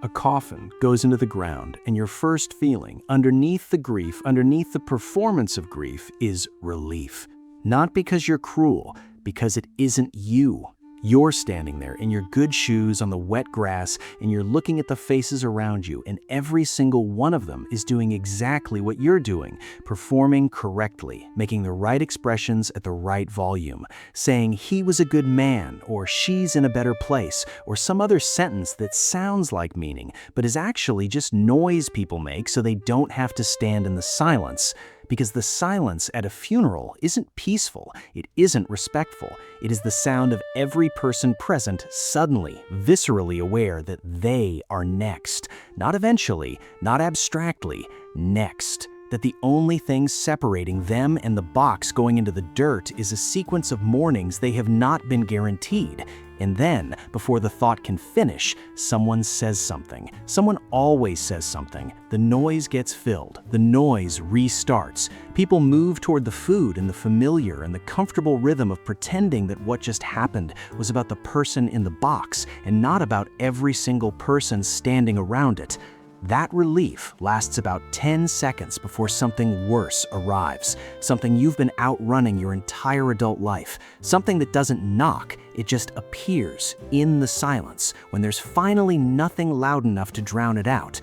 A coffin goes into the ground, and your first feeling, underneath the grief, underneath the performance of grief, is relief. Not because you're cruel, because it isn't you. You're standing there in your good shoes on the wet grass, and you're looking at the faces around you, and every single one of them is doing exactly what you're doing, performing correctly, making the right expressions at the right volume, saying he was a good man, or she's in a better place, or some other sentence that sounds like meaning, but is actually just noise people make so they don't have to stand in the silence. Because the silence at a funeral isn't peaceful, it isn't respectful. It is the sound of every person present suddenly, viscerally aware that they are next. Not eventually, not abstractly, next. That the only thing separating them and the box going into the dirt is a sequence of mornings they have not been guaranteed. And then, before the thought can finish, someone says something. Someone always says something. The noise gets filled. The noise restarts. People move toward the food and the familiar and the comfortable rhythm of pretending that what just happened was about the person in the box and not about every single person standing around it. That relief lasts about 10 seconds before something worse arrives, something you've been outrunning your entire adult life, something that doesn't knock, it just appears in the silence when there's finally nothing loud enough to drown it out.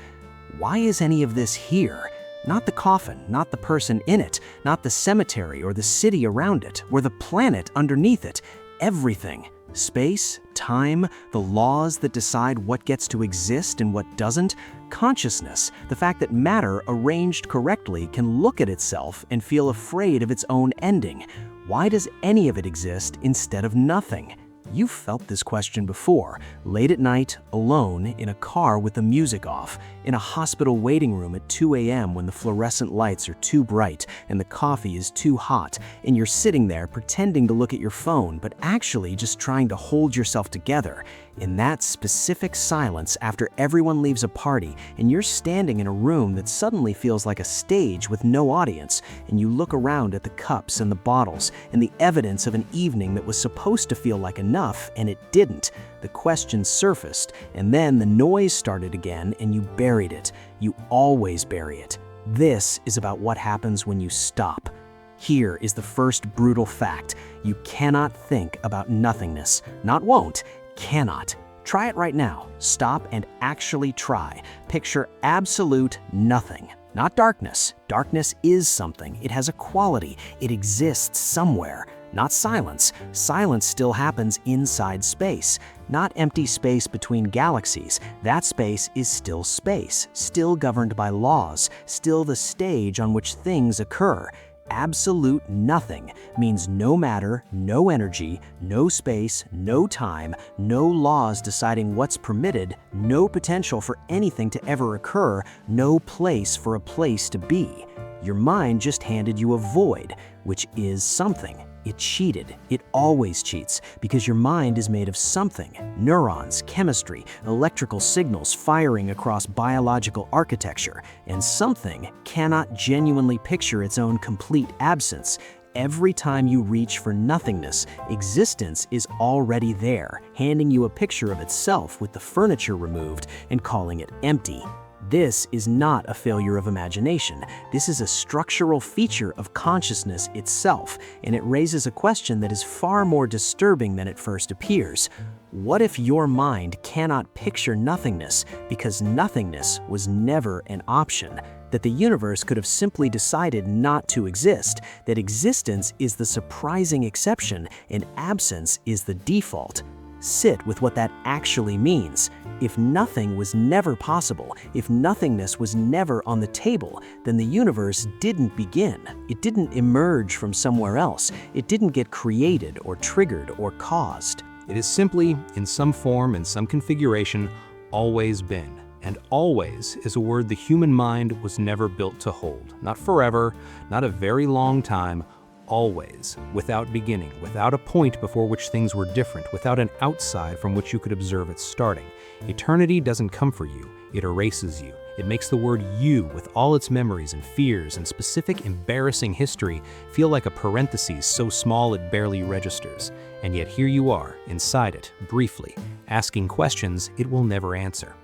Why is any of this here? Not the coffin, not the person in it, not the cemetery or the city around it, or the planet underneath it. Everything. Space, time, the laws that decide what gets to exist and what doesn't, consciousness, the fact that matter arranged correctly can look at itself and feel afraid of its own ending. Why does any of it exist instead of nothing? You've felt this question before, late at night, alone, in a car with the music off, in a hospital waiting room at 2 a.m. when the fluorescent lights are too bright and the coffee is too hot, and you're sitting there pretending to look at your phone, but actually just trying to hold yourself together. In that specific silence after everyone leaves a party, and you're standing in a room that suddenly feels like a stage with no audience, and you look around at the cups and the bottles and the evidence of an evening that was supposed to feel like enough, and it didn't. The question surfaced, and then the noise started again, and you buried it. You always bury it. This is about what happens when you stop. Here is the first brutal fact. You cannot think about nothingness. Not won't. Cannot. Try it right now. Stop and actually try. Picture absolute nothing. Not darkness. Darkness is something. It has a quality. It exists somewhere. Not silence. Silence still happens inside space. Not empty space between galaxies. That space is still space, still governed by laws, still the stage on which things occur. Absolute nothing means no matter, no energy, no space, no time, no laws deciding what's permitted, no potential for anything to ever occur, no place for a place to be. Your mind just handed you a void, which is something. It cheated. It always cheats because your mind is made of something. Neurons, chemistry, electrical signals firing across biological architecture, and something cannot genuinely picture its own complete absence. Every time you reach for nothingness, existence is already there, handing you a picture of itself with the furniture removed and calling it empty. This is not a failure of imagination. This is a structural feature of consciousness itself, and it raises a question that is far more disturbing than it first appears. What if your mind cannot picture nothingness because nothingness was never an option? That the universe could have simply decided not to exist, that existence is the surprising exception and absence is the default? Sit with what that actually means. If nothing was never possible, if nothingness was never on the table, then the universe didn't begin. It didn't emerge from somewhere else. It didn't get created or triggered or caused. It is simply, in some form, in some configuration, always been. And always is a word the human mind was never built to hold. Not forever, not a very long time, always, without beginning, without a point before which things were different, without an outside from which you could observe its starting. Eternity doesn't come for you, it erases you. It makes the word you, with all its memories and fears and specific embarrassing history, feel like a parenthesis so small it barely registers. And yet here you are, inside it, briefly, asking questions it will never answer.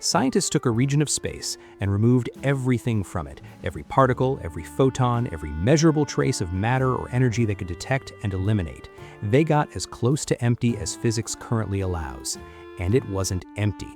Scientists took a region of space and removed everything from it, every particle, every photon, every measurable trace of matter or energy they could detect and eliminate. They got as close to empty as physics currently allows. And it wasn't empty.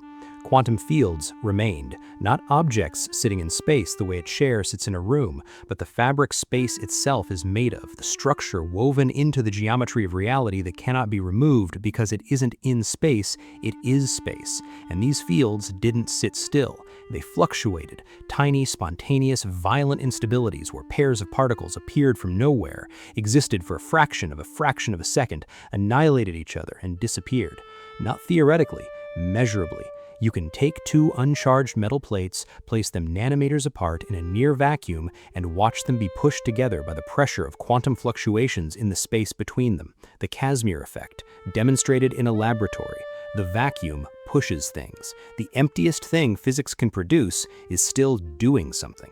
Quantum fields remained, not objects sitting in space the way a chair sits in a room, but the fabric space itself is made of, the structure woven into the geometry of reality that cannot be removed because it isn't in space, it is space. And these fields didn't sit still. They fluctuated, tiny, spontaneous, violent instabilities where pairs of particles appeared from nowhere, existed for a fraction of a second, annihilated each other, and disappeared. Not theoretically, measurably. You can take two uncharged metal plates, place them nanometers apart in a near vacuum, and watch them be pushed together by the pressure of quantum fluctuations in the space between them. The Casimir effect, demonstrated in a laboratory. The vacuum pushes things. The emptiest thing physics can produce is still doing something.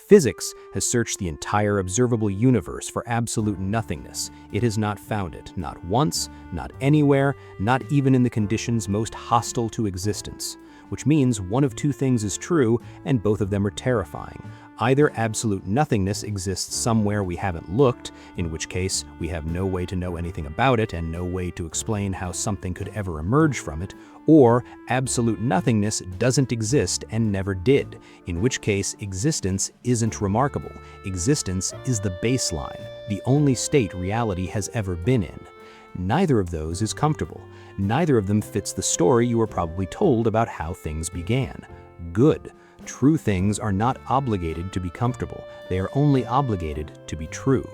Physics has searched the entire observable universe for absolute nothingness. It has not found it, not once, not anywhere, not even in the conditions most hostile to existence. Which means one of two things is true, and both of them are terrifying. Either absolute nothingness exists somewhere we haven't looked, in which case we have no way to know anything about it and no way to explain how something could ever emerge from it, or absolute nothingness doesn't exist and never did, in which case existence isn't remarkable. Existence is the baseline, the only state reality has ever been in. Neither of those is comfortable. Neither of them fits the story you were probably told about how things began. Good. True things are not obligated to be comfortable. They are only obligated to be true.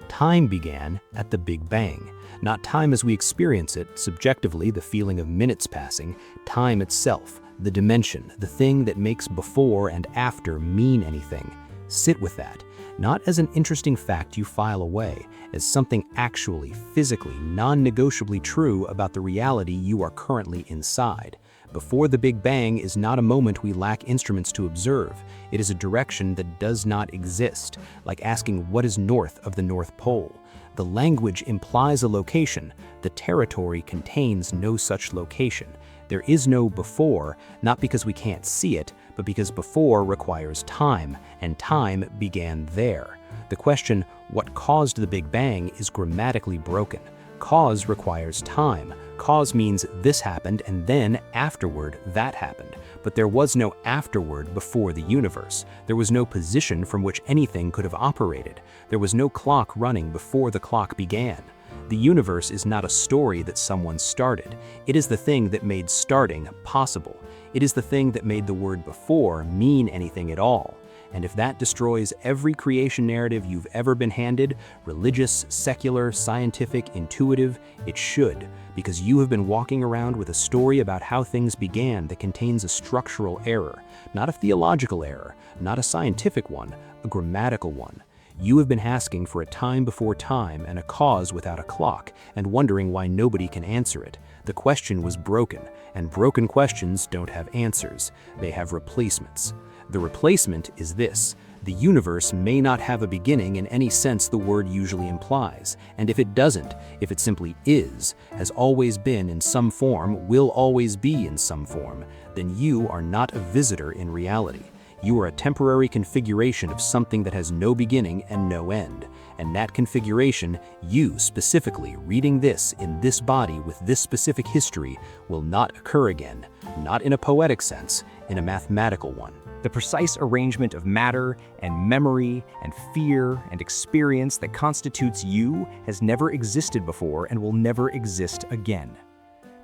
Time began at the Big Bang. Not time as we experience it, subjectively the feeling of minutes passing, time itself, the dimension, the thing that makes before and after mean anything. Sit with that, not as an interesting fact you file away, as something actually, physically, non-negotiably true about the reality you are currently inside. Before the Big Bang is not a moment we lack instruments to observe. It is a direction that does not exist, like asking what is north of the North Pole. The language implies a location. The territory contains no such location. There is no before, not because we can't see it, but because before requires time, and time began there. The question, what caused the Big Bang, is grammatically broken. Cause requires time. Cause means this happened and then afterward that happened. But there was no afterward before the universe. There was no position from which anything could have operated. There was no clock running before the clock began. The universe is not a story that someone started. It is the thing that made starting possible. It is the thing that made the word before mean anything at all. And if that destroys every creation narrative you've ever been handed, religious, secular, scientific, intuitive, it should, because you have been walking around with a story about how things began that contains a structural error, not a theological error, not a scientific one, a grammatical one. You have been asking for a time before time and a cause without a clock, and wondering why nobody can answer it. The question was broken, and broken questions don't have answers. They have replacements. The replacement is this: the universe may not have a beginning in any sense the word usually implies, and if it doesn't, if it simply is, has always been in some form, will always be in some form, then you are not a visitor in reality. You are a temporary configuration of something that has no beginning and no end. And that configuration, you specifically reading this in this body with this specific history, will not occur again, not in a poetic sense, in a mathematical one. The precise arrangement of matter and memory and fear and experience that constitutes you has never existed before and will never exist again.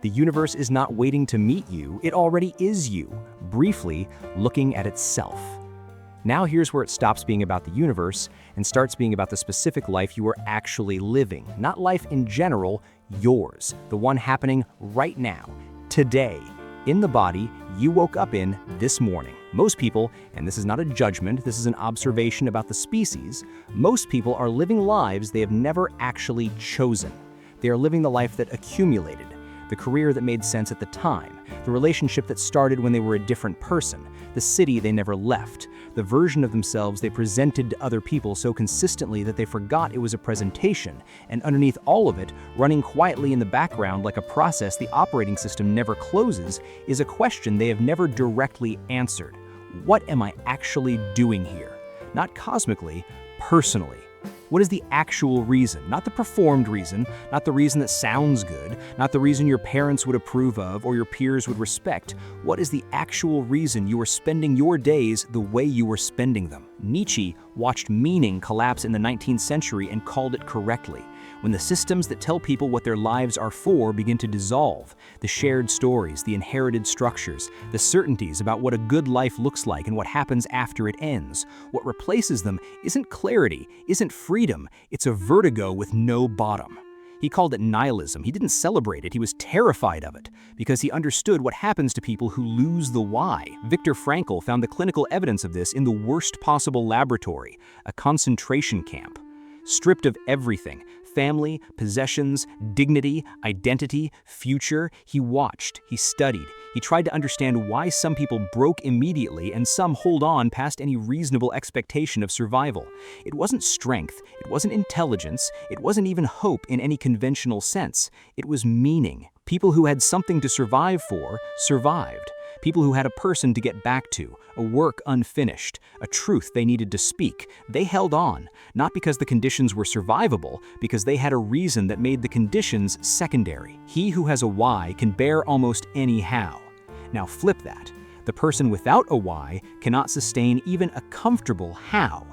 The universe is not waiting to meet you, it already is you, briefly looking at itself. Now here's where it stops being about the universe and starts being about the specific life you are actually living. Not life in general, yours, the one happening right now, today, in the body you woke up in this morning. Most people, and this is not a judgment, this is an observation about the species, most people are living lives they have never actually chosen. They are living the life that accumulated, the career that made sense at the time, the relationship that started when they were a different person, the city they never left, the the version of themselves they presented to other people so consistently that they forgot it was a presentation, and underneath all of it, running quietly in the background like a process the operating system never closes, is a question they have never directly answered. What am I actually doing here? Not cosmically, personally. What is the actual reason? Not the performed reason, not the reason that sounds good, not the reason your parents would approve of or your peers would respect. What is the actual reason you are spending your days the way you are spending them? Nietzsche watched meaning collapse in the 19th century and called it correctly. When the systems that tell people what their lives are for begin to dissolve, the shared stories, the inherited structures, the certainties about what a good life looks like and what happens after it ends, what replaces them isn't clarity, isn't freedom, it's a vertigo with no bottom. He called it nihilism. He didn't celebrate it, he was terrified of it, because he understood what happens to people who lose the why. Viktor Frankl found the clinical evidence of this in the worst possible laboratory, a concentration camp. Stripped of everything, family, possessions, dignity, identity, future, he watched, he studied, he tried to understand why some people broke immediately and some hold on past any reasonable expectation of survival. It wasn't strength, it wasn't intelligence, it wasn't even hope in any conventional sense. It was meaning. People who had something to survive for survived. People who had a person to get back to, a work unfinished, a truth they needed to speak, they held on, not because the conditions were survivable, because they had a reason that made the conditions secondary. He who has a why can bear almost any how. Now flip that. The person without a why cannot sustain even a comfortable how.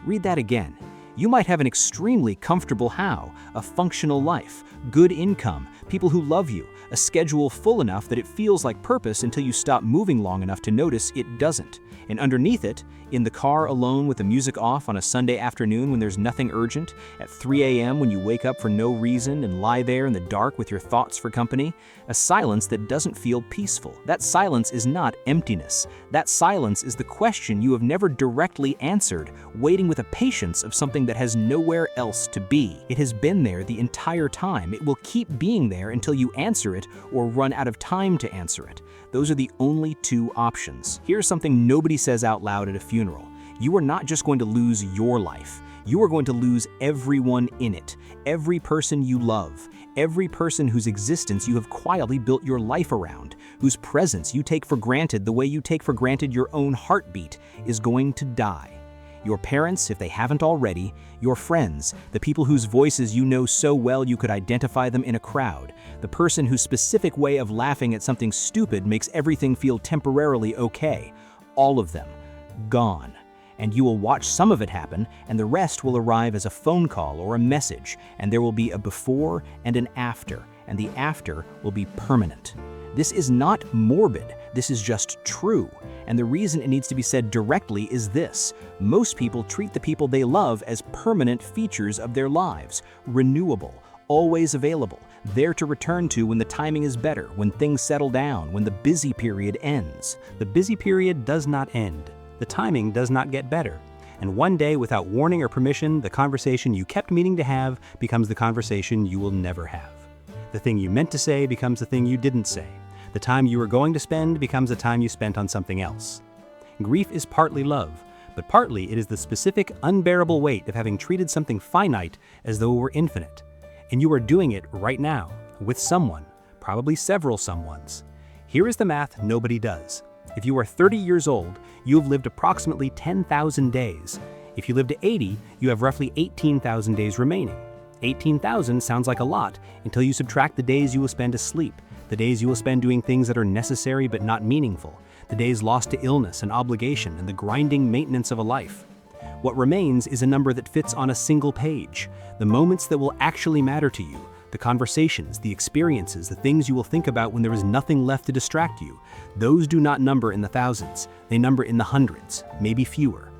Read that again. You might have an extremely comfortable how, a functional life, good income, people who love you, a schedule full enough that it feels like purpose until you stop moving long enough to notice it doesn't. And underneath it, in the car alone with the music off on a Sunday afternoon when there's nothing urgent, at 3 a.m. when you wake up for no reason and lie there in the dark with your thoughts for company, a silence that doesn't feel peaceful. That silence is not emptiness. That silence is the question you have never directly answered, waiting with a patience of something that has nowhere else to be. It has been there the entire time. It will keep being there until you answer it or run out of time to answer it. Those are the only two options. Here's something nobody says out loud at a funeral. You are not just going to lose your life. You are going to lose everyone in it. Every person you love. Every person whose existence you have quietly built your life around, whose presence you take for granted the way you take for granted your own heartbeat, is going to die. Your parents, if they haven't already, your friends, the people whose voices you know so well you could identify them in a crowd, the person whose specific way of laughing at something stupid makes everything feel temporarily okay, all of them, gone. And you will watch some of it happen, and the rest will arrive as a phone call or a message, and there will be a before and an after, and the after will be permanent. This is not morbid, this is just true. And the reason it needs to be said directly is this: most people treat the people they love as permanent features of their lives, renewable, always available, there to return to when the timing is better, when things settle down, when the busy period ends. The busy period does not end. The timing does not get better. And one day, without warning or permission, the conversation you kept meaning to have becomes the conversation you will never have. The thing you meant to say becomes the thing you didn't say. The time you were going to spend becomes the time you spent on something else. Grief is partly love, but partly it is the specific, unbearable weight of having treated something finite as though it were infinite. And you are doing it right now, with someone, probably several someones. Here is the math nobody does. If you are 30 years old, you have lived approximately 10,000 days. If you live to 80, you have roughly 18,000 days remaining. 18,000 sounds like a lot until you subtract the days you will spend asleep, the days you will spend doing things that are necessary but not meaningful, the days lost to illness and obligation and the grinding maintenance of a life. What remains is a number that fits on a single page, the moments that will actually matter to you, the conversations, the experiences, the things you will think about when there is nothing left to distract you. Those do not number in the thousands, they number in the hundreds, maybe fewer.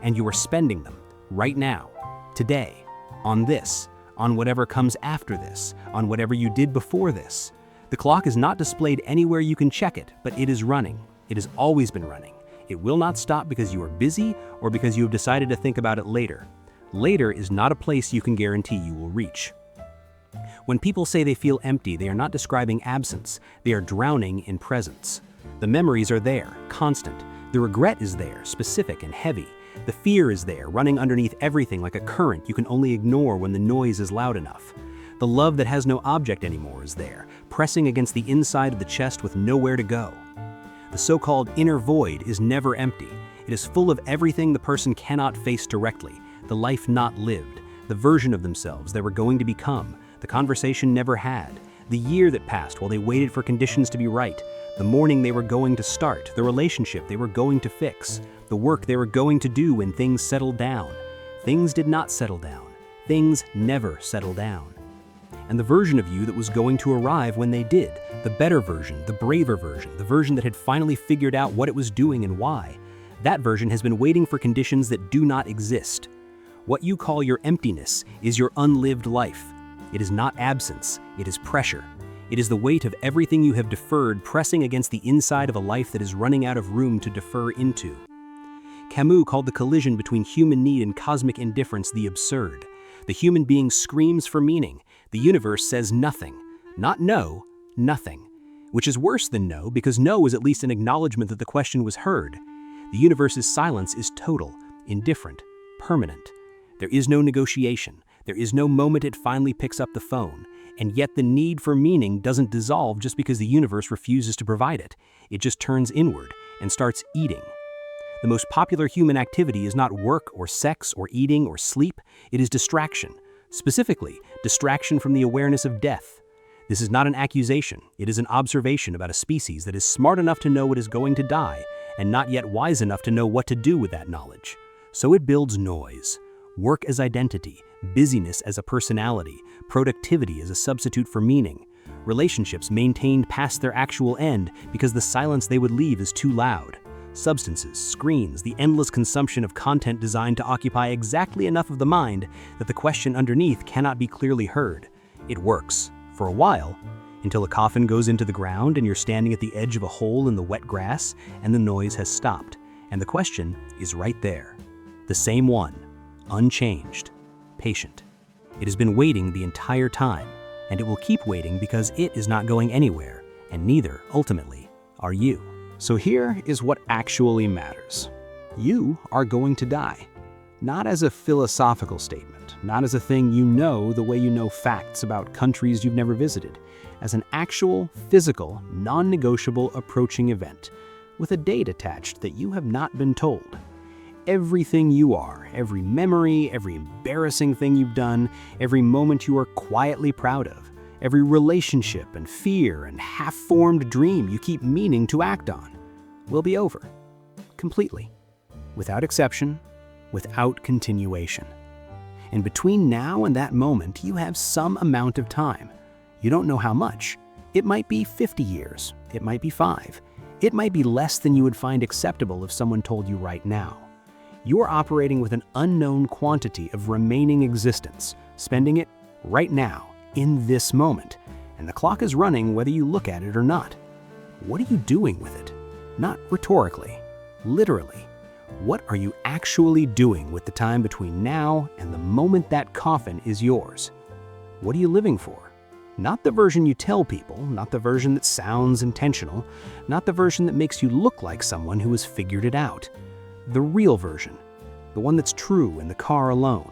And you are spending them right now, today, on this, on whatever comes after this, on whatever you did before this. The clock is not displayed anywhere you can check it, but it is running. It has always been running. It will not stop because you are busy or because you have decided to think about it later. Later is not a place you can guarantee you will reach. When people say they feel empty, they are not describing absence. They are drowning in presence. The memories are there, constant. The regret is there, specific and heavy. The fear is there, running underneath everything like a current you can only ignore when the noise is loud enough. The love that has no object anymore is there, pressing against the inside of the chest with nowhere to go. The so-called inner void is never empty. It is full of everything the person cannot face directly, the life not lived, the version of themselves they were going to become, the conversation never had, the year that passed while they waited for conditions to be right, the morning they were going to start, the relationship they were going to fix, the work they were going to do when things settled down. Things did not settle down. Things never settle down. And the version of you that was going to arrive when they did, the better version, the braver version, the version that had finally figured out what it was doing and why, that version has been waiting for conditions that do not exist. What you call your emptiness is your unlived life. It is not absence, it is pressure. It is the weight of everything you have deferred pressing against the inside of a life that is running out of room to defer into. Camus called the collision between human need and cosmic indifference the absurd. The human being screams for meaning. The universe says nothing. Not no, nothing. Which is worse than no, because no is at least an acknowledgement that the question was heard. The universe's silence is total, indifferent, permanent. There is no negotiation. There is no moment it finally picks up the phone. And yet the need for meaning doesn't dissolve just because the universe refuses to provide it. It just turns inward and starts eating. The most popular human activity is not work or sex or eating or sleep. It is distraction. Specifically, distraction from the awareness of death. This is not an accusation. It is an observation about a species that is smart enough to know it is going to die and not yet wise enough to know what to do with that knowledge. So it builds noise. Work as identity, busyness as a personality, productivity as a substitute for meaning, relationships maintained past their actual end because the silence they would leave is too loud, substances, screens, the endless consumption of content designed to occupy exactly enough of the mind that the question underneath cannot be clearly heard. It works, for a while, until a coffin goes into the ground and you're standing at the edge of a hole in the wet grass and the noise has stopped, and the question is right there. The same one, unchanged, patient. It has been waiting the entire time, and it will keep waiting because it is not going anywhere, and neither, ultimately, are you. So here is what actually matters. You are going to die. Not as a philosophical statement, not as a thing you know the way you know facts about countries you've never visited, as an actual, physical, non-negotiable approaching event, with a date attached that you have not been told. Everything you are, every memory, every embarrassing thing you've done, every moment you are quietly proud of, every relationship and fear and half-formed dream you keep meaning to act on, will be over. Completely. Without exception, without continuation. And between now and that moment, you have some amount of time. You don't know how much. It might be 50 years. It might be 5. It might be less than you would find acceptable if someone told you right now. You are operating with an unknown quantity of remaining existence, spending it right now, in this moment, and the clock is running whether you look at it or not. What are you doing with it? Not rhetorically, literally. What are you actually doing with the time between now and the moment that coffin is yours? What are you living for? Not the version you tell people, not the version that sounds intentional, not the version that makes you look like someone who has figured it out. The real version, the one that's true in the car alone,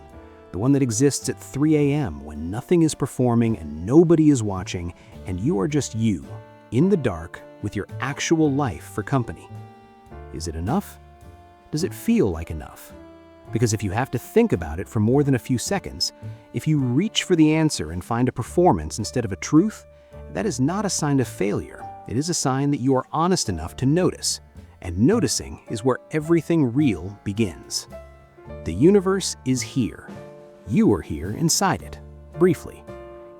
the one that exists at 3 a.m. when nothing is performing and nobody is watching, and you are just you, in the dark, with your actual life for company. Is it enough? Does it feel like enough? Because if you have to think about it for more than a few seconds, if you reach for the answer and find a performance instead of a truth, that is not a sign of failure. It is a sign that you are honest enough to notice. And noticing is where everything real begins. The universe is here. You are here inside it, briefly.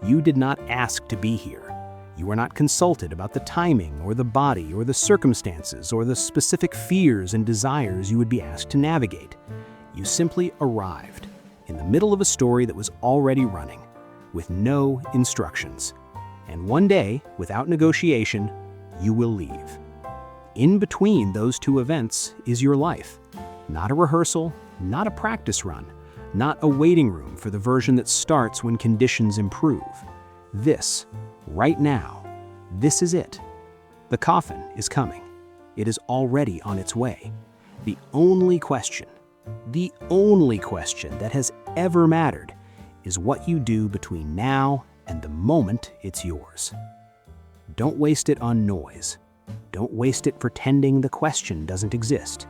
You did not ask to be here. You were not consulted about the timing or the body or the circumstances or the specific fears and desires you would be asked to navigate. You simply arrived in the middle of a story that was already running, with no instructions. And one day, without negotiation, you will leave. In between those two events is your life. Not a rehearsal, not a practice run, not a waiting room for the version that starts when conditions improve. This, right now, this is it. The coffin is coming. It is already on its way. The only question that has ever mattered is what you do between now and the moment it's yours. Don't waste it on noise. Don't waste it pretending the question doesn't exist.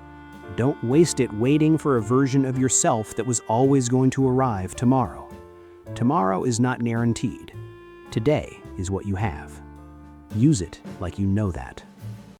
Don't waste it waiting for a version of yourself that was always going to arrive tomorrow. Tomorrow is not guaranteed. Today is what you have. Use it like you know that.